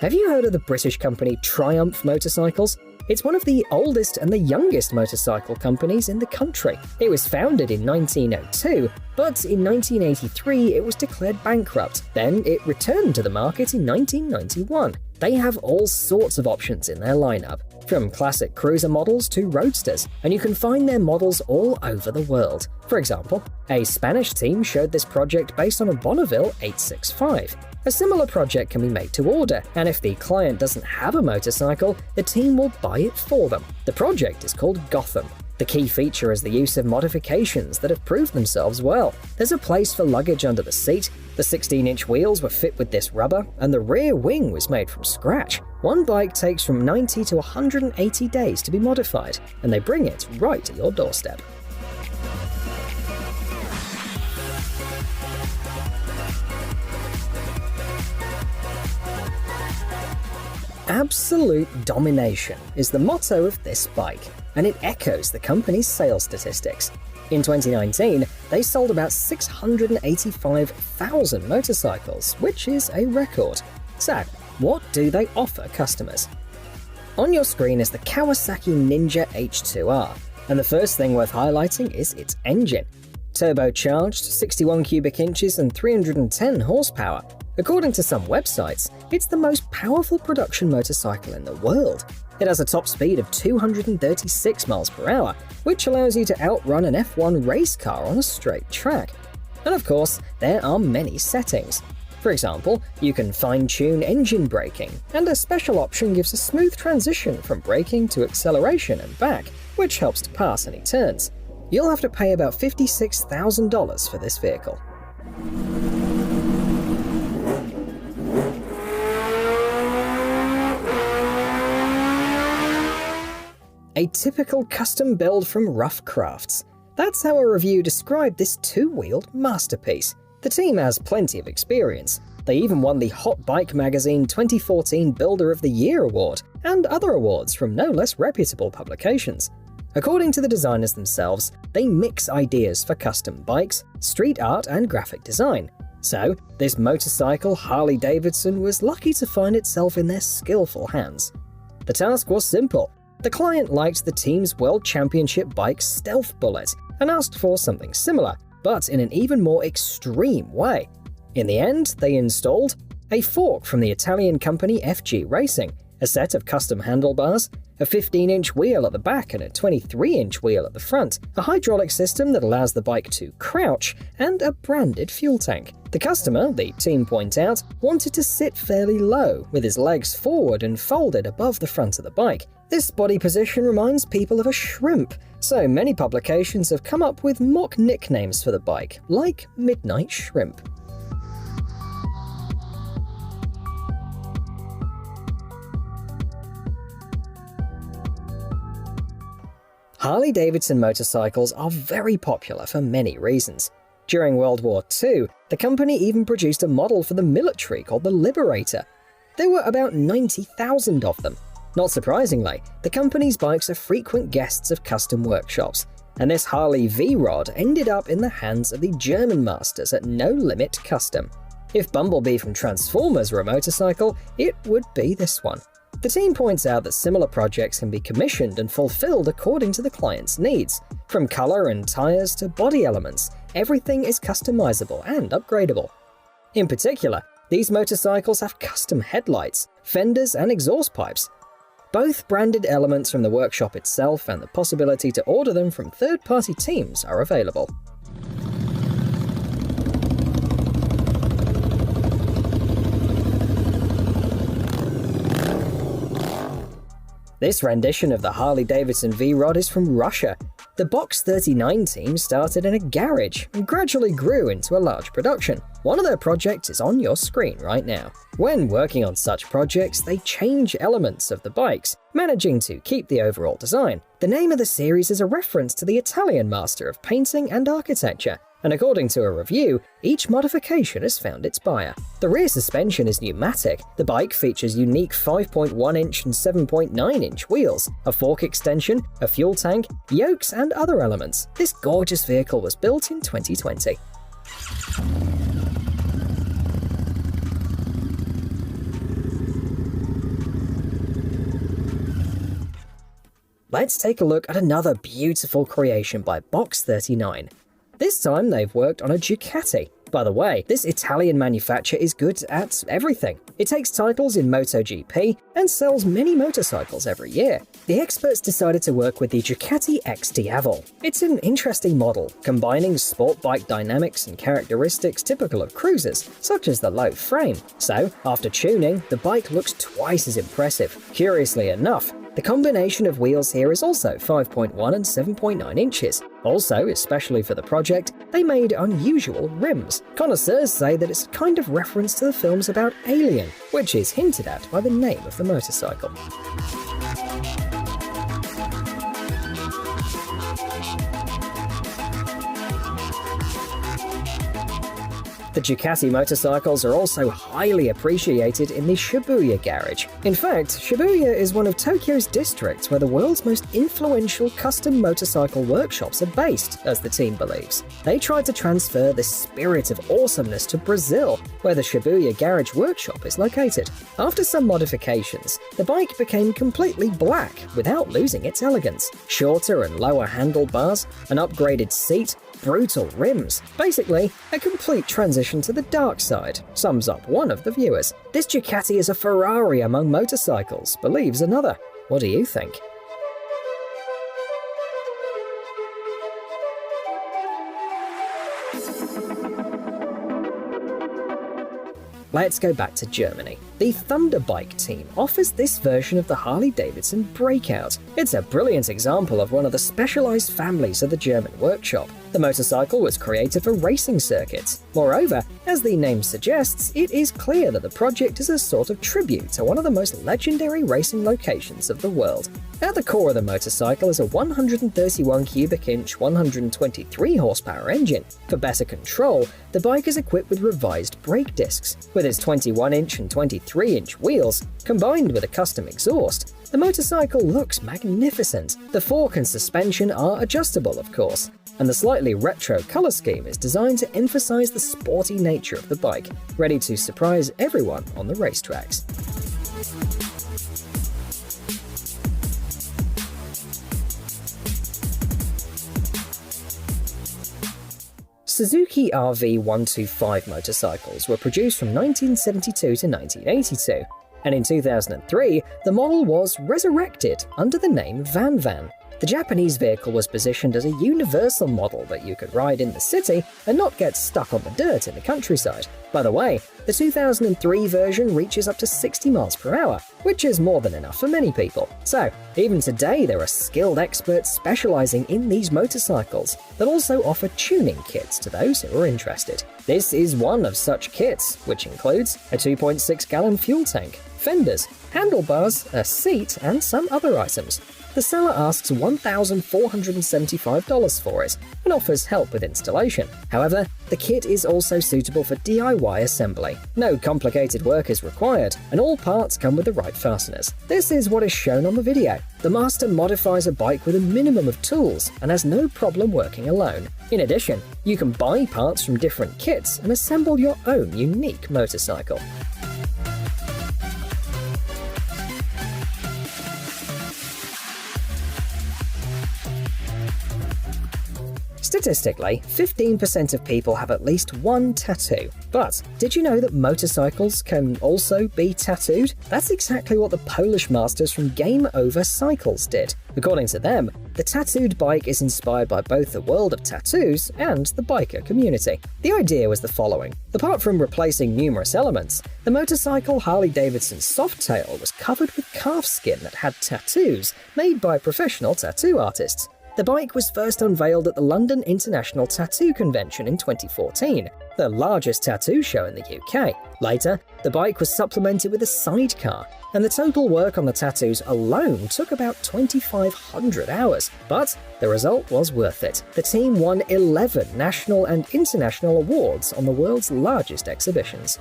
Have you heard of the British company Triumph Motorcycles? It's one of the oldest and the youngest motorcycle companies in the country. It was founded in 1902, but in 1983 it was declared bankrupt. Then it returned to the market in 1991. They have all sorts of options in their lineup, from classic cruiser models to roadsters, and you can find their models all over the world. For example, a Spanish team showed this project based on a Bonneville 865. A similar project can be made to order, and if the client doesn't have a motorcycle, the team will buy it for them. The project is called Gotham. The key feature is the use of modifications that have proved themselves well. There's a place for luggage under the seat, the 16-inch wheels were fit with this rubber, and the rear wing was made from scratch. One bike takes from 90 to 180 days to be modified, and they bring it right to your doorstep. Absolute domination is the motto of this bike, and it echoes the company's sales statistics. In 2019, they sold about 685,000 motorcycles, which is a record. So, what do they offer customers? On your screen is the Kawasaki Ninja H2R, and the first thing worth highlighting is its engine. Turbocharged, 61 cubic inches and 310 horsepower. According to some websites, it's the most powerful production motorcycle in the world. It has a top speed of 236 miles per hour, which allows you to outrun an F1 race car on a straight track. And of course, there are many settings. For example, you can fine-tune engine braking, and a special option gives a smooth transition from braking to acceleration and back, which helps to pass any turns. You'll have to pay about $56,000 for this vehicle. A typical custom build from Rough Crafts. That's how a review described this two-wheeled masterpiece. The team has plenty of experience. They even won the Hot Bike Magazine 2014 Builder of the Year award, and other awards from no less reputable publications. According to the designers themselves, they mix ideas for custom bikes, street art, and graphic design. So, this motorcycle Harley-Davidson was lucky to find itself in their skillful hands. The task was simple. The client liked the team's World Championship bike Stealth Bullet and asked for something similar, but in an even more extreme way. In the end, they installed a fork from the Italian company FG Racing, a set of custom handlebars, a 15-inch wheel at the back and a 23-inch wheel at the front, a hydraulic system that allows the bike to crouch, and a branded fuel tank. The customer, the team point out, wanted to sit fairly low, with his legs forward and folded above the front of the bike. This body position reminds people of a shrimp, so many publications have come up with mock nicknames for the bike, like Midnight Shrimp. Harley-Davidson motorcycles are very popular for many reasons. During World War II, the company even produced a model for the military called the Liberator. There were about 90,000 of them. Not surprisingly, the company's bikes are frequent guests of custom workshops, and this Harley V-Rod ended up in the hands of the German masters at No Limit Custom. If Bumblebee from Transformers were a motorcycle, it would be this one. The team points out that similar projects can be commissioned and fulfilled according to the client's needs. From color and tires to body elements, everything is customizable and upgradable. In particular, these motorcycles have custom headlights, fenders, and exhaust pipes. Both branded elements from the workshop itself and the possibility to order them from third-party teams are available. This rendition of the Harley-Davidson V-Rod is from Russia. The Box 39 team started in a garage and gradually grew into a large production. One of their projects is on your screen right now. When working on such projects, they change elements of the bikes, managing to keep the overall design. The name of the series is a reference to the Italian master of painting and architecture, and according to a review, each modification has found its buyer. The rear suspension is pneumatic. The bike features unique 5.1-inch and 7.9-inch wheels, a fork extension, a fuel tank, yokes, and other elements. This gorgeous vehicle was built in 2020. let's take a look at another beautiful creation by Box39. This time they've worked on a Ducati. By the way, this Italian manufacturer is good at everything. It takes titles in MotoGP and sells many motorcycles every year. The experts decided to work with the Ducati X-DIAVEL. It's an interesting model, combining sport bike dynamics and characteristics typical of cruisers, such as the low frame. So, after tuning, the bike looks twice as impressive. Curiously enough, the combination of wheels here is also 5.1 and 7.9 inches. Also, especially for the project, they made unusual rims. Connoisseurs say that it's a kind of reference to the films about Alien, which is hinted at by the name of the motorcycle. The Ducati motorcycles are also highly appreciated in the Shibuya garage. In fact, Shibuya is one of Tokyo's districts where the world's most influential custom motorcycle workshops are based, as the team believes. They tried to transfer the spirit of awesomeness to Brazil, where the Shibuya garage workshop is located. After some modifications, the bike became completely black without losing its elegance. Shorter and lower handlebars, an upgraded seat, brutal rims. Basically, a complete transition to the dark side, sums up one of the viewers. This Ducati is a Ferrari among motorcycles, believes another. What do you think? Let's go back to Germany. The Thunderbike team offers this version of the Harley-Davidson Breakout. It's a brilliant example of one of the specialized families of the German workshop. The motorcycle was created for racing circuits. Moreover, as the name suggests, it is clear that the project is a sort of tribute to one of the most legendary racing locations of the world. At the core of the motorcycle is a 131 cubic inch, 123 horsepower engine. For better control, the bike is equipped with revised brake discs. With its 21 inch and 23 inch wheels, combined with a custom exhaust, the motorcycle looks magnificent. The fork and suspension are adjustable, of course, and the slightly retro color scheme is designed to emphasize the sporty nature of the bike, ready to surprise everyone on the racetracks. Suzuki RV125 motorcycles were produced from 1972 to 1982, and in 2003, the model was resurrected under the name VANVAN. The Japanese vehicle was positioned as a universal model that you could ride in the city and not get stuck on the dirt in the countryside. By the way, the 2003 version reaches up to 60 miles per hour, which is more than enough for many people. So, even today there are skilled experts specializing in these motorcycles that also offer tuning kits to those who are interested. This is one of such kits, which includes a 2.6-gallon fuel tank, fenders, handlebars, a seat, and some other items. The seller asks $1,475 for it and offers help with installation. However, the kit is also suitable for DIY assembly. No complicated work is required, and all parts come with the right fasteners. This is what is shown on the video. The master modifies a bike with a minimum of tools and has no problem working alone. In addition, you can buy parts from different kits and assemble your own unique motorcycle. Statistically, 15% of people have at least one tattoo. But did you know that motorcycles can also be tattooed? That's exactly what the Polish masters from Game Over Cycles did. According to them, the tattooed bike is inspired by both the world of tattoos and the biker community. The idea was the following. Apart from replacing numerous elements, the motorcycle Harley-Davidson Softail was covered with calf skin that had tattoos made by professional tattoo artists. The bike was first unveiled at the London International Tattoo Convention in 2014, the largest tattoo show in the UK. Later, the bike was supplemented with a sidecar, and the total work on the tattoos alone took about 2,500 hours. But the result was worth it. The team won 11 national and international awards on the world's largest exhibitions.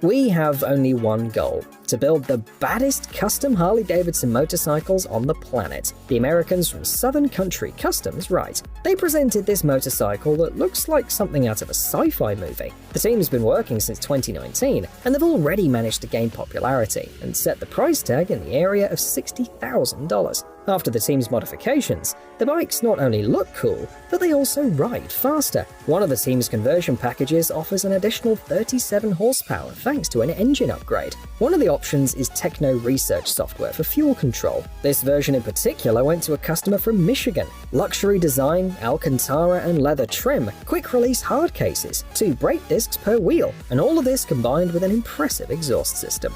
We have only one goal: to build the baddest custom Harley-Davidson motorcycles on the planet. The Americans from Southern Country Customs write. They presented this motorcycle that looks like something out of a sci-fi movie. The team's been working since 2019, and they've already managed to gain popularity and set the price tag in the area of $60,000. After the team's modifications, the bikes not only look cool, but they also ride faster. One of the team's conversion packages offers an additional 37 horsepower thanks to an engine upgrade. One of the options is Techno Research software for fuel control. This version in particular went to a customer from Michigan. Luxury design, Alcantara and leather trim, quick-release hard cases, 2 brake discs per wheel, and all of this combined with an impressive exhaust system.